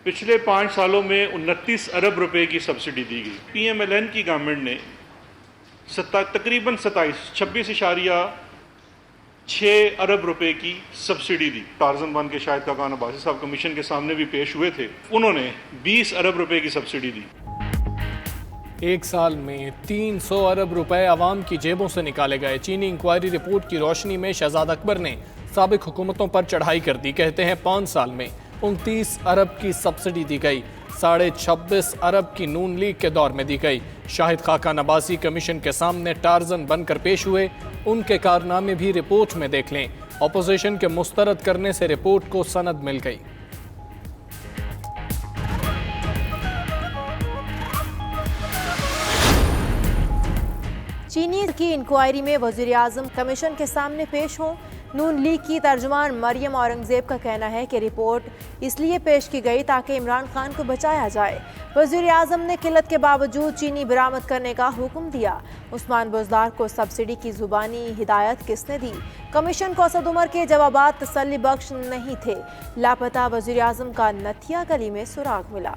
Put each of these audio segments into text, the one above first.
पिछले 5 सालों में 29 अरब रुपए की सब्सिडी दी गई। PMLN की गवर्नमेंट ने तकरीबन 26 अरब रुपए की सब्सिडी दी। टार्जन बन के शाहिद खाकान अब्बासी साहब कमीशन के सामने भी पेश हुए थे, उन्होंने 20 अरब रुपए की सब्सिडी दी। एक साल में 300 अरब रुपए अवाम की जेबों से निकाले गए। चीनी इंक्वायरी रिपोर्ट की रोशनी में शहजाद अकबर ने साबिक हुकूमतों पर चढ़ाई कर दी। कहते हैं 5 साल में 29 अरब की सब्सिडी दी गई, 26.5 अरब की नून लीग के दौर में दी गई। शाहिद खाकान अब्बासी कमीशन के सामने टार्जन बनकर पेश हुए, उनके कारनामे भी रिपोर्ट में देख लें। अपोजिशन के मुस्तरद करने से रिपोर्ट को सनद मिल गई। चीनी की इंक्वायरी में वज़ीर-ए-आज़म कमीशन के सामने पेश हों। नून लीग की तर्जुमान मरियम औरंगजेब का कहना है कि रिपोर्ट इसलिए पेश की गई ताकि इमरान खान को बचाया जाए। वज़ीर-ए-आज़म ने किल्लत के बावजूद चीनी बरामद करने का हुक्म दिया। उस्मान बुज़दार को सब्सिडी की जुबानी हिदायत किसने दी? कमीशन को असद उमर के जवाबात तसल्ली बख्श नहीं थे। लापता वज़ीर-ए-आज़म का नथिया गली में सुराग मिला।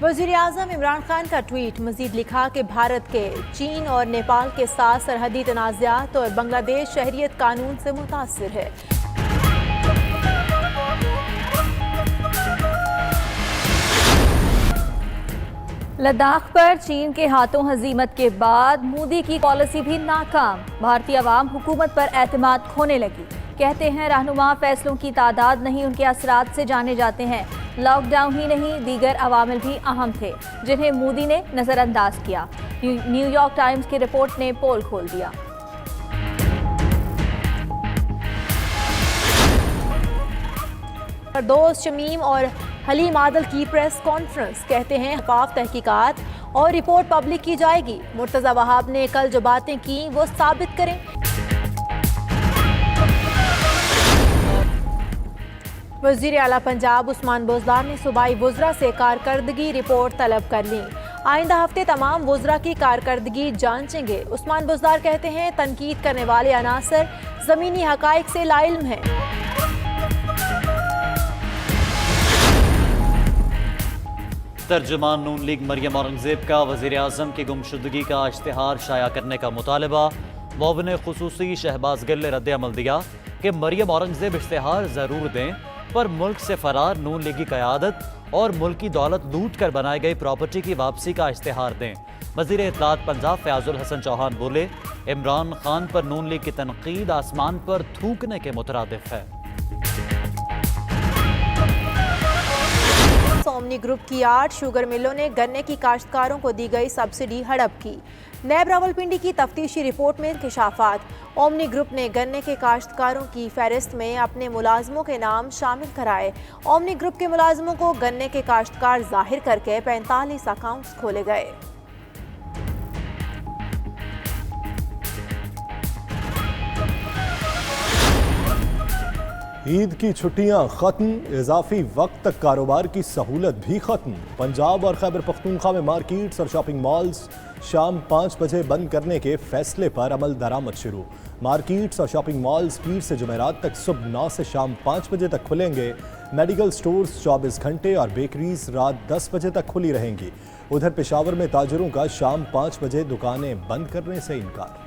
वज़ीर-ए-आज़म इमरान खान का ट्वीट। मजीद लिखा कि भारत के चीन और नेपाल के साथ सरहदी तनाज़ात और बांग्लादेश शहरियत कानून से मुतासिर है। लद्दाख पर चीन के हाथों हजीमत के बाद मोदी की पॉलिसी भी नाकाम। भारतीय अवाम हुकूमत पर एतमाद खोने लगी। कहते हैं रहनुमा फैसलों की तादाद नहीं, उनके असरात से जाने जाते हैं। लॉकडाउन ही नहीं, दीगर अवामिल भी अहम थे जिन्हें मोदी ने नजरअंदाज किया। न्यूयॉर्क टाइम्स की रिपोर्ट ने पोल खोल दिया। दोस्त शमीम और हलीम आदल की प्रेस कॉन्फ्रेंस। कहते हैं हकाफ तहकीकात और रिपोर्ट पब्लिक की जाएगी। मुर्तज़ा वहाब ने कल जो बातें की वो साबित करें। वज़ीर आला पंजाब उस्मान बुज़दार ने सूबाई वुज़रा से कारकर्दगी रिपोर्ट तलब कर ली। आइंदा हफ्ते तमाम वुज़रा की कारकर्दगी जांचेंगे। उस्मान बुज़दार कहते हैं तनकीद करने वाले अनासर ज़मीनी हक़ाइक़ से लाइल्म हैं। तर्जुमान नून लीग मरियम औरंगजेब का वज़ीर-ए-आज़म की गुमशुदगी का इश्तिहार शाया करने का मुतालबा। मुअव्विन खुसूसी शहबाज गिल ने रद्द-ए-अमल दिया कि मरियम औरंगजेब इश्तिहार ज़रूर दें, पर मुल्क से फरार नून लीगी क़यादत और मुल्क की दौलत लूट कर बनाई गई प्रॉपर्टी की वापसी का इश्तिहार दें। वज़ीर इत्तलात पंजाब फ़याज़ुल हसन चौहान बोले, इमरान खान पर नून लीग की तनकीद आसमान पर थूकने के मुतरादिफ है। ओमनी ग्रुप की 8 शुगर मिलों ने गन्ने की काश्तकारों को दी गई सब्सिडी हड़प की। नैब रावलपिंडी की तफ्तीशी रिपोर्ट में इंकशाफात। ओमनी ग्रुप ने गन्ने के काश्तकारों की फहरिस्त में अपने मुलाजमों के नाम शामिल कराए। ओमनी ग्रुप के मुलाजमों को गन्ने के काश्तकार जाहिर करके 45 अकाउंट्स खोले गए। ईद की छुट्टियां खत्म, इजाफी वक्त तक कारोबार की सहूलत भी खत्म। पंजाब और खैबर पख्तूनख्वा में मार्केट्स और शॉपिंग मॉल्स शाम 5 बजे बंद करने के फैसले पर अमल दरामद शुरू। मार्केट्स और शॉपिंग मॉल्स पीर से जुमेरात तक सुबह 9 से शाम 5 बजे तक खुलेंगे। मेडिकल स्टोर्स 24 घंटे और बेकरीज रात 10 बजे तक खुली रहेंगी। उधर पेशावर में ताजरों का शाम 5 बजे दुकानें बंद करने से इनकार।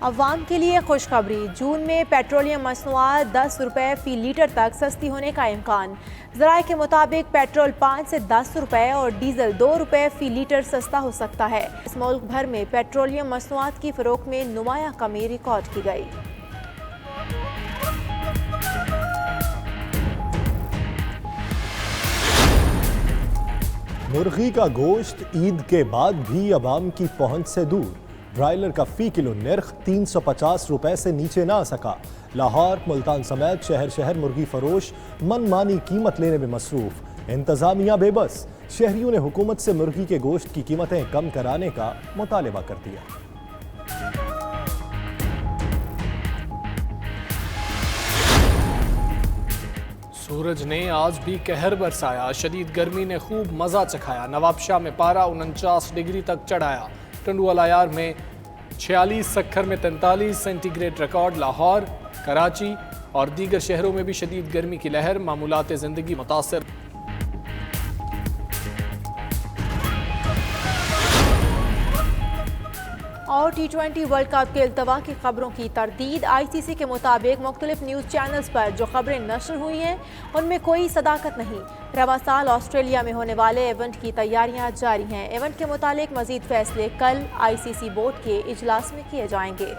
अवाम के लिए खुशखबरी। जून में पेट्रोलियम मसनूआत 10 रुपये फ़ी लीटर तक सस्ती होने का इम्कान। ज़राए के मुताबिक पेट्रोल 5 से 10 रुपये और डीजल 2 रुपये फ़ी लीटर सस्ता हो सकता है। इस मुल्क भर में पेट्रोलियम मसनूआत की फ़रोख्त में नुमाया कमी रिकॉर्ड की गई। मुर्गी का गोश्त ईद के बाद भी अवाम की पहुंच से दूर। ब्रायलर का फी किलो निर्ख 350 रुपए से नीचे ना आ सका। लाहौर, मुल्तान समेत शहर शहर मुर्गी फरोश मनमानी कीमत लेने में मसरूफ। इंतजामिया बेबस। शहरियों ने हुकूमत से मुर्गी के गोश्त की कीमतें कम कराने का मुतालबा कर दिया। सूरज ने आज भी कहर बरसाया। शदीद गर्मी ने खूब मजा चखाया। नवाबशाह में पारा 49 डिग्री तक चढ़ाया। टंडुआलायार में 46, सक्खर में 43 सेंटीग्रेड रिकॉर्ड। लाहौर, कराची और दीगर शहरों में भी शदीद गर्मी की लहर, मामूलात ज़िंदगी मुतासर। और T20 वर्ल्ड कप के इल्तवा की खबरों की तरदीद। ICC के मुताबिक मुख्तलिफ न्यूज़ चैनल्स पर जो खबरें नशर हुई हैं उनमें कोई सदाकत नहीं। रवा साल ऑस्ट्रेलिया में होने वाले इवेंट की तैयारियां जारी हैं। इवेंट के मुतालिक मजीद फैसले कल ICC बोर्ड के इजलास में किए जाएंगे।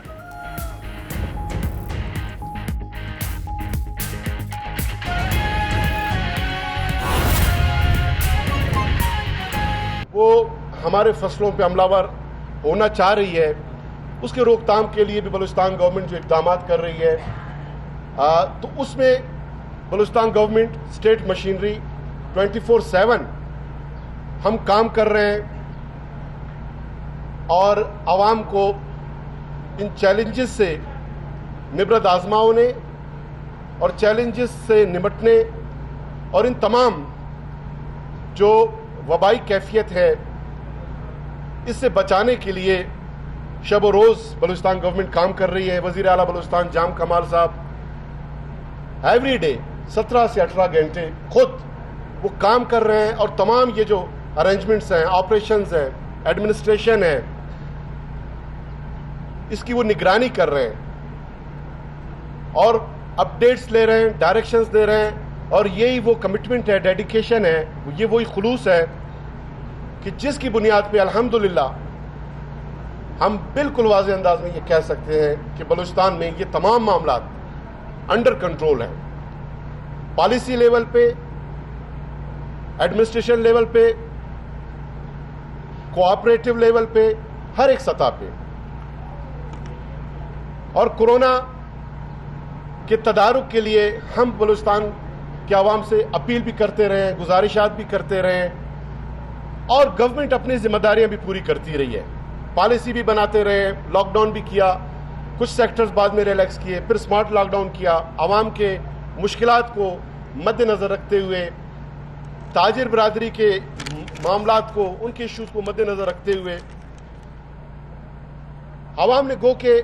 वो हमारे फसलों पे हमलावर होना चाह रही है, उसके रोकथाम के लिए भी बलूचिस्तान गवर्नमेंट जो इक़दाम कर रही है, तो उसमें बलूचिस्तान गवर्नमेंट स्टेट मशीनरी 24/7 हम काम कर रहे हैं और आवाम को इन चैलेंजेस से निबरत आजमाने और चैलेंजेस से निपटने और इन तमाम जो वबाई कैफियत है इससे बचाने के लिए शब रोज़ बलूचिस्तान गवर्नमेंट काम कर रही है। वज़ीर आला बलूचिस्तान जाम कमाल साहब एवरी डे 17 से 18 घंटे खुद वो काम कर रहे हैं और तमाम ये जो अरेंजमेंट्स हैं, ऑपरेशंस हैं, एडमिनिस्ट्रेशन है, इसकी वो निगरानी कर रहे हैं और अपडेट्स ले रहे हैं, डायरेक्शंस दे रहे हैं। और यही वो कमिटमेंट है, डेडिकेशन है, ये वही खुलूस है कि जिसकी बुनियाद पे अल्हम्दुलिल्लाह हम बिल्कुल वाज़े अंदाज में ये कह सकते हैं कि बलूचिस्तान में ये तमाम मामला अंडर कंट्रोल हैं। पॉलिसी लेवल पे, एडमिनिस्ट्रेशन लेवल पे, कोऑपरेटिव लेवल पे, हर एक सतह पे। और कोरोना के तदारुक के लिए हम बलूचिस्तान के आवाम से अपील भी करते रहे, गुजारिशात भी करते रहे और गवर्नमेंट अपनी जिम्मेदारियां भी पूरी करती रही है। पॉलिसी भी बनाते रहे, लॉकडाउन भी किया, कुछ सेक्टर्स बाद में रिलैक्स किए, फिर स्मार्ट लॉकडाउन किया, आवाम के मुश्किलात को मद्देनज़र रखते हुए, ताजिर बरादरी के मामलात को, उनके इश्यूज को मद्देनज़र रखते हुए आवाम ने गो के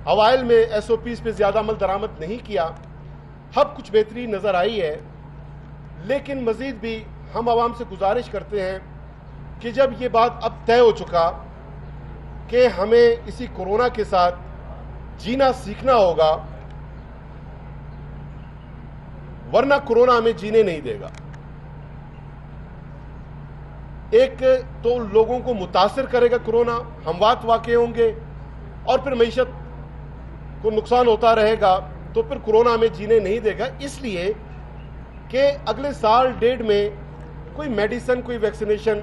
अवाइल में SOPs पे ज़्यादा अमल दरामद नहीं किया। अब कुछ बेहतरी नज़र आई है, लेकिन मज़ीद भी हम आवाम से गुजारिश करते हैं कि जब ये बात अब तय हो चुका कि हमें इसी कोरोना के साथ जीना सीखना होगा, वरना कोरोना हमें जीने नहीं देगा। एक तो लोगों को मुतासिर करेगा कोरोना, हमवात वाक़े होंगे और फिर मईशत को नुकसान होता रहेगा, तो फिर कोरोना हमें जीने नहीं देगा। इसलिए कि अगले साल डेढ़ में कोई मेडिसिन, कोई वैक्सीनेशन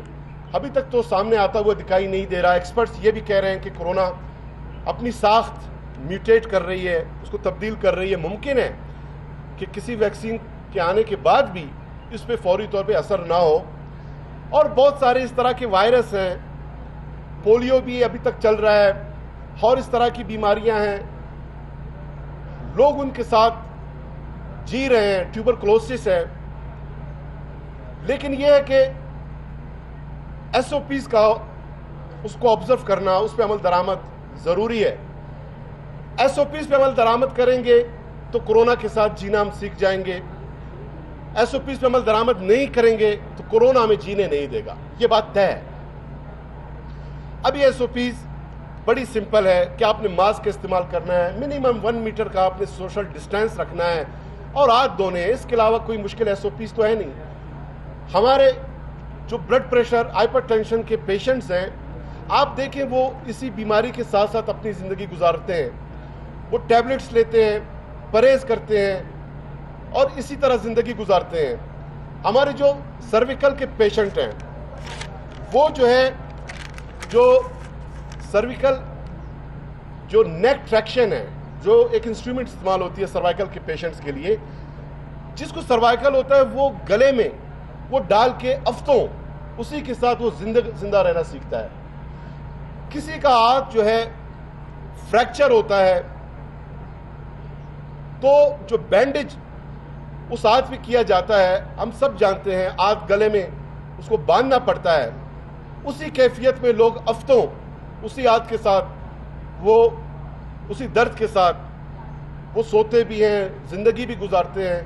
अभी तक तो सामने आता हुआ दिखाई नहीं दे रहा। एक्सपर्ट्स ये भी कह रहे हैं कि कोरोना अपनी साख्त म्यूटेट कर रही है, उसको तब्दील कर रही है। मुमकिन है कि किसी वैक्सीन के आने के बाद भी इस पर फौरी तौर पे असर ना हो। और बहुत सारे इस तरह के वायरस हैं, पोलियो भी अभी तक चल रहा है और इस तरह की बीमारियां हैं, लोग उनके साथ जी रहे हैं, ट्यूबरकुलोसिस है। लेकिन यह है कि SOPs का उसको ऑब्जर्व करना, उस पर अमल दरामद ज़रूरी है। SOPs पे अमल दरामद करेंगे तो कोरोना के साथ जीना हम सीख जाएंगे। SOPs पे अमल दरामद नहीं करेंगे तो कोरोना हमें जीने नहीं देगा, ये बात तय है। अब ये SOPs बड़ी सिंपल है कि आपने मास्क इस्तेमाल करना है, मिनिमम 1 मीटर का आपने सोशल डिस्टेंस रखना है और हाथ धोने हैं। इसके अलावा कोई मुश्किल SOPs तो है नहीं। हमारे जो ब्लड प्रेशर, हाइपरटेंशन के पेशेंट्स हैं, आप देखें वो इसी बीमारी के साथ साथ अपनी ज़िंदगी गुजारते हैं, वो टैबलेट्स लेते हैं, परहेज करते हैं और इसी तरह ज़िंदगी गुजारते हैं। हमारे जो सर्विकल के पेशेंट हैं, वो जो है जो सर्विकल जो नेक ट्रैक्शन है, जो एक इंस्ट्रूमेंट इस्तेमाल होती है सर्वाइकल के पेशेंट्स के लिए, जिसको सर्वाइकल होता है वो गले में वो डाल के हफ्तों उसी के साथ वो जिंदा रहना सीखता है। किसी का हाथ जो है फ्रैक्चर होता है तो जो बैंडेज उस हाथ पे किया जाता है, हम सब जानते हैं, हाथ गले में उसको बांधना पड़ता है। उसी कैफियत में लोग हफ्तों उसी याद के साथ, वो उसी दर्द के साथ वो सोते भी हैं, जिंदगी भी गुजारते हैं।